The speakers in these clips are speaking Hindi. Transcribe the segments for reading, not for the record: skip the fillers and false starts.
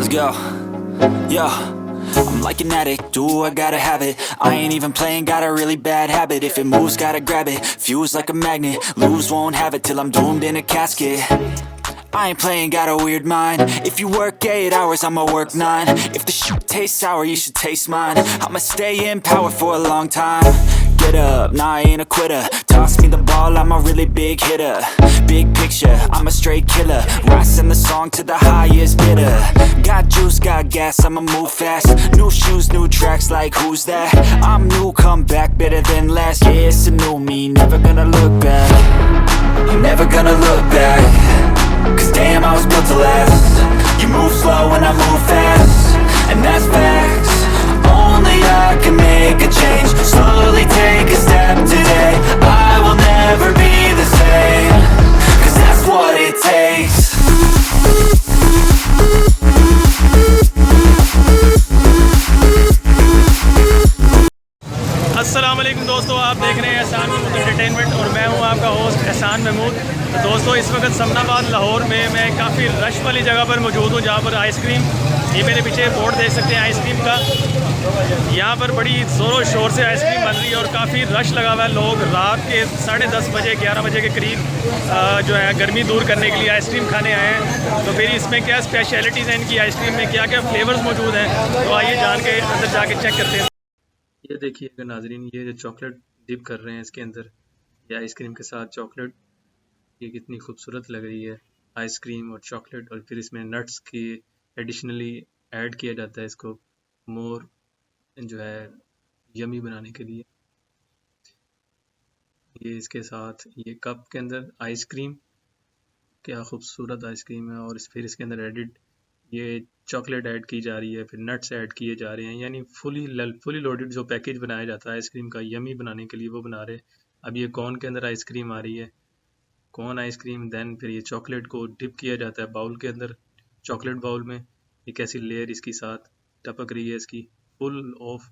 go. Yeah, I'm like an addict, do I gotta have it. I ain't even playing, got a really bad habit. If it moves, gotta grab it, fuse like a magnet. Lose, won't have it till I'm doomed in a casket. I ain't playing, got a weird mind. If you work 8 hours, I'ma work 9. If the shoot tastes sour, you should taste mine. I'ma stay in power for a long time. Get up, nah, I ain't a quitter. Toss me the ball, I'm a really big hitter. Big picture, I'm a straight killer. Rising the song to the highest bidder. Got juice, got gas, I'ma move fast. New shoes, new tracks, like who's that? I'm new, come back, better than last. Yeah, it's a new me, never gonna look back. I'm never gonna look back. Cause damn, I was built to last. You move slow and I move fast, and that's facts. Only I can make a change. Slowly take a step today. I will never be the same. Cause that's what it takes. अस्सलाम वालेकुम दोस्तों, आप देख रहे हैं एहसान महमूद एंटरटेनमेंट और मैं हूं आपका होस्ट एहसान महमूद। तो दोस्तों, इस वक्त समनाबाद लाहौर में मैं काफ़ी रश वाली जगह पर मौजूद हूं, जहां पर आइसक्रीम, ये मेरे पीछे बोर्ड देख सकते हैं आइसक्रीम का। यहां पर बड़ी ज़ोरों शोर से आइसक्रीम बन रही है और काफ़ी रश लगा हुआ है। लोग रात के 10:30 बजे 11 बजे के करीब जो है गर्मी दूर करने के लिए आइसक्रीम खाने आए हैं। तो फिर इसमें क्या स्पेशलिटीज़ हैं इनकी आइसक्रीम में, क्या क्या फ्लेवर्स मौजूद हैं, तो आइए जान के अंदर जाके चेक करते हैं। ये देखिएगा नाजरीन, ये जो चॉकलेट डिप कर रहे हैं इसके अंदर, ये आइसक्रीम के साथ चॉकलेट, ये कितनी खूबसूरत लग रही है। आइसक्रीम और चॉकलेट, और फिर इसमें नट्स की एडिशनली ऐड किया जाता है इसको मोर जो है यमी बनाने के लिए। ये इसके साथ ये कप के अंदर आइसक्रीम, क्या खूबसूरत आइसक्रीम है, और फिर इसके अंदर एडिड ये चॉकलेट ऐड की जा रही है, फिर नट्स ऐड किए जा रहे हैं, यानी फुली लोडेड जो पैकेज बनाया जाता है आइसक्रीम का यमी बनाने के लिए, वो बना रहे। अब ये कौन के अंदर आइसक्रीम आ रही है, कौन आइसक्रीम, देन फिर ये चॉकलेट को डिप किया जाता है बाउल के अंदर, चॉकलेट बाउल में। ये कैसी लेयर इसकी साथ टपक रही है इसकी, फुल ऑफ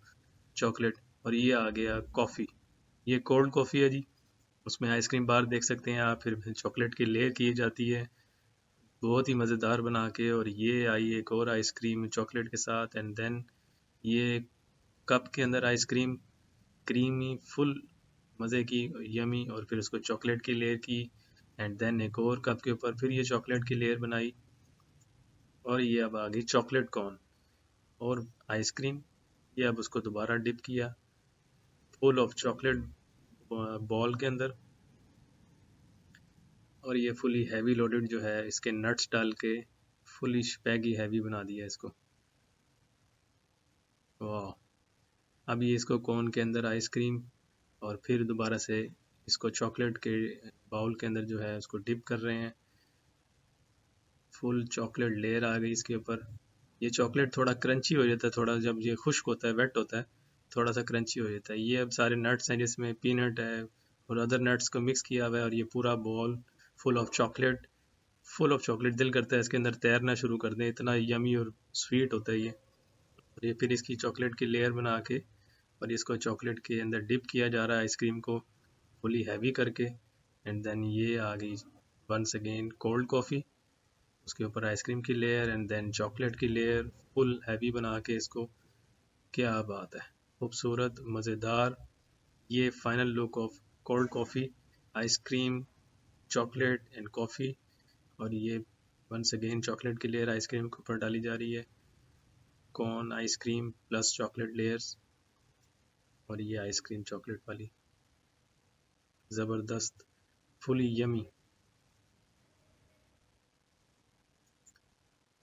चॉकलेट। और ये आ गया कॉफ़ी, ये कोल्ड कॉफ़ी है जी, उसमें आइसक्रीम बार देख सकते हैं आप, फिर चॉकलेट की लेयर की जाती है बहुत ही मज़ेदार बना के। और ये आई एक और आइसक्रीम चॉकलेट के साथ, एंड देन ये कप के अंदर आइसक्रीम क्रीमी फुल मज़े की यमी, और फिर उसको चॉकलेट की लेयर की, एंड देन एक और कप के ऊपर फिर ये चॉकलेट की लेयर बनाई, और ये अब आ गई चॉकलेट कॉर्न और आइसक्रीम। ये अब उसको दोबारा डिप किया फुल ऑफ चॉकलेट बॉल के अंदर, और ये फुली हैवी लोडेड जो है इसके नट्स डाल के फुली स्पैगी हैवी बना दिया इसको। वाह, अब ये इसको कोन के अंदर आइसक्रीम, और फिर दोबारा से इसको चॉकलेट के बाउल के अंदर जो है उसको डिप कर रहे हैं। फुल चॉकलेट लेयर आ गई इसके ऊपर। ये चॉकलेट थोड़ा क्रंची हो जाता है, थोड़ा जब ये खुश्क होता है, वेट होता है, थोड़ा सा क्रंची हो जाता है। ये अब सारे नट्स हैं जिसमें पीनट है और अदर नट्स को मिक्स किया हुआ है, और ये पूरा बॉल फुल ऑफ चॉकलेट दिल करता है इसके अंदर तैरना शुरू कर दें, इतना यमी और स्वीट होता है ये। और ये फिर इसकी चॉकलेट की लेयर बना के, और इसको चॉकलेट के अंदर डिप किया जा रहा है आइसक्रीम को फुली हैवी करके, एंड देन ये आ गई वंस अगेन कोल्ड कॉफ़ी, उसके ऊपर आइसक्रीम की लेयर, एंड देन चॉकलेट की लेयर फुल हैवी बना के इसको। क्या बात है, खूबसूरत मज़ेदार। ये final look of cold coffee, ice cream, chocolate and coffee, और ये वंस अगेन चॉकलेट की लेयर आइसक्रीम के ऊपर डाली जा रही है, corn ice cream plus chocolate layers, और ये आइसक्रीम चॉकलेट वाली ज़बरदस्त फुली यमी।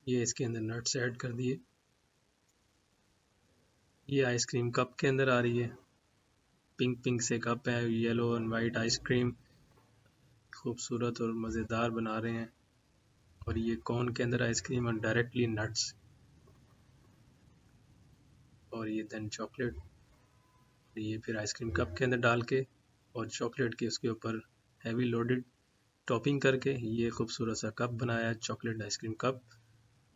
ये इसके अंदर नट्स ऐड कर दिए। ये आइसक्रीम कप के अंदर आ रही है, पिंक से कप है, येलो एंड वाइट आइसक्रीम खूबसूरत और मज़ेदार बना रहे हैं। और ये कॉर्न के अंदर आइसक्रीम और डायरेक्टली नट्स, और ये देन चॉकलेट, ये फिर आइसक्रीम कप के अंदर डाल के और चॉकलेट के उसके ऊपर हैवी लोडेड टॉपिंग करके ये खूबसूरत सा कप बनाया है, चॉकलेट आइसक्रीम कप।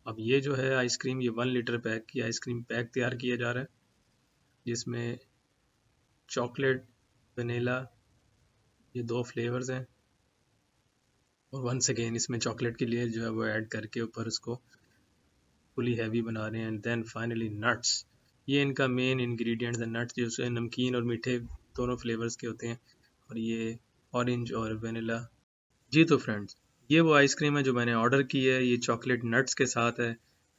अब ये जो है आइसक्रीम, ये 1 लीटर पैक की आइसक्रीम पैक तैयार किया जा रहा है, जिसमें चॉकलेट वनीला ये 2 फ्लेवर्स हैं, और वंस अगेन इसमें चॉकलेट की लेयर जो है वो ऐड करके ऊपर उसको फुली हैवी बना रहे हैं। एंड देन फाइनली नट्स, ये इनका मेन इंग्रेडिएंट्स है। नट्स जो है नमकीन और मीठे दोनों फ्लेवर्स के होते हैं, और ये ऑरेंज और वेनिला। जी तो फ्रेंड्स, ये वो आइसक्रीम है जो मैंने ऑर्डर की है। ये चॉकलेट नट्स के साथ है,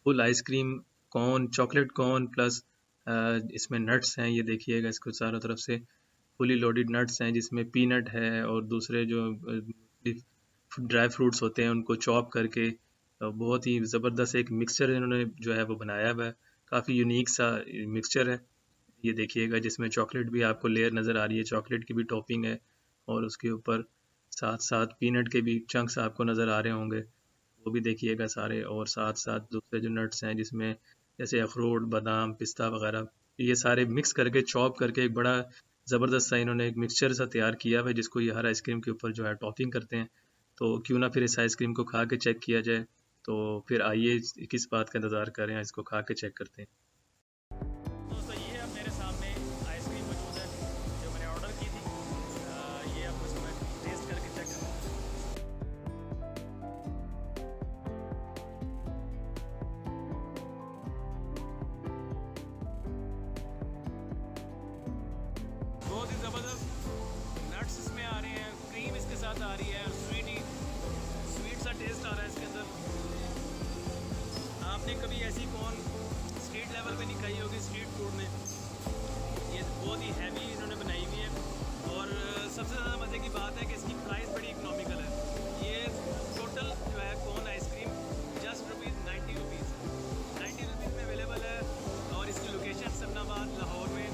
full ice cream corn, chocolate corn plus इसमें नट्स हैं। ये देखिएगा, इसको चारों तरफ से फुली लोडेड नट्स हैं, जिसमें पीनट है और दूसरे जो ड्राई फ्रूट्स होते हैं उनको चॉप करके बहुत ही ज़बरदस्त एक मिक्सचर इन्होंने जो है वो बनाया हुआ है। काफ़ी यूनिक सा मिक्सचर है। ये देखिएगा, जिसमें चॉकलेट भी आपको लेयर नज़र आ रही है, चॉकलेट की भी टॉपिंग है, और उसके ऊपर साथ साथ पीनट के भी चंक्स आपको नज़र आ रहे होंगे, वो भी देखिएगा सारे। और साथ साथ दूसरे जो नट्स हैं, जिसमें जैसे अखरोट, बादाम, पिस्ता वगैरह, ये सारे मिक्स करके चॉप करके एक बड़ा ज़बरदस्त सा इन्होंने एक मिक्सचर सा तैयार किया हुआ है, जिसको ये हर आइसक्रीम के ऊपर जो है टॉपिंग करते हैं। तो क्यों ना फिर इस आइसक्रीम को खा के चेक किया जाए। तो फिर आइए, किस बात का इंतज़ार कर रहे हैं, इसको खा के चेक करते हैं। दोस्तों, ये अब मेरे सामने आइसक्रीम मौजूद है जो मैंने ऑर्डर की थी। ये अब इसको मैं टेस्ट करके चेक करता हूँ। बहुत ही ज़बरदस्त नट्स इसमें आ रहे हैं, क्रीम इसके साथ आ रही है, स्वीट सा टेस्ट आ रहा है इसके अंदर। आपने कभी ऐसी कौन स्ट्रीट लेवल पे नहीं खाई होगी स्ट्रीट फूड में। ये बहुत ही हैवी इन्होंने बनाई हुई है, और सबसे ज़्यादा मज़े की बात है कि इसकी प्राइस बड़ी इकोनॉमिकल है। ये टोटल जो है कौन आइसक्रीम जस्ट ₹90 है, 90 रुपीज़ में अवेलेबल है। और इसकी लोकेशन सन्नाबाद लाहौर में,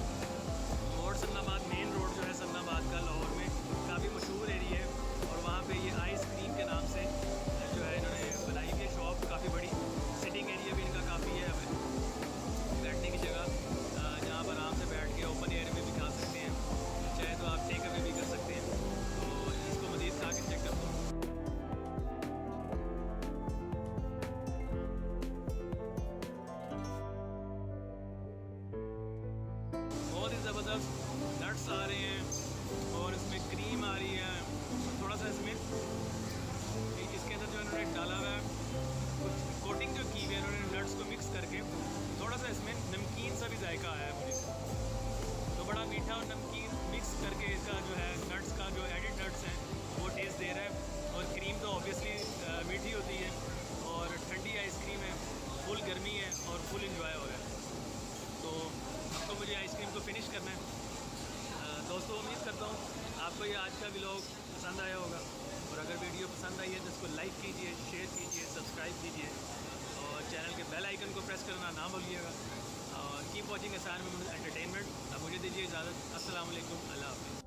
और सन्नाबाद मेन रोड जो है सन्नाबाद का लाहौर में काफ़ी मशहूर एरिया है। और वहाँ पे ये आइसक्रीम के नाम से जो है इन्होंने बनाई हुई है शॉप, काफ़ी बड़ी। सिटिंग एरिया भी इनका काफ़ी है, बैठने की जगह जहाँ पर आराम से बैठ के ओपन एयर में भी खा सकते हैं, चाहे तो आप टेक अवे भी कर सकते हैं। तो इसको मज़ीद खा के चेक करता हूँ। बहुत ही ज़बरदस्त नट्स आ रहे हैं, और इसमें क्रीम आ रही है, थोड़ा सा इसमें इसके अंदर जो इन्होंने डाला हुआ है, कुछ कोटिंग जो की हुई है इन्होंने नट्स को मिक्स करके, थोड़ा सा इसमें नमकीन सा भी जायका आया है मुझे। तो बड़ा मीठा और नमकीन मिक्स करके इसका जो है नट्स का जो एडिड नट्स हैं वो टेस्ट दे रहा है। और क्रीम तो ऑब्वियसली मीठी होती है, और ठंडी आइसक्रीम है, फुल गर्मी है और फुल इंजॉय हो रहा है। तो अब तो मुझे आइसक्रीम को फिनिश करना है। दोस्तों, उम्मीद करता हूँ आपको ये आज का व्लॉग पसंद आया होगा, और अगर वीडियो पसंद आई है तो इसको लाइक कीजिए, शेयर कीजिए, सब्सक्राइब कीजिए, और चैनल के बेल आइकन को प्रेस करना ना भूलिएगा। और कीप वॉचिंग एहसान महमूद एंटरटेनमेंट। अब मुझे दीजिए इजाज़त। अस्सलाम वालेकुम, अल्लाह हाफ़िज़।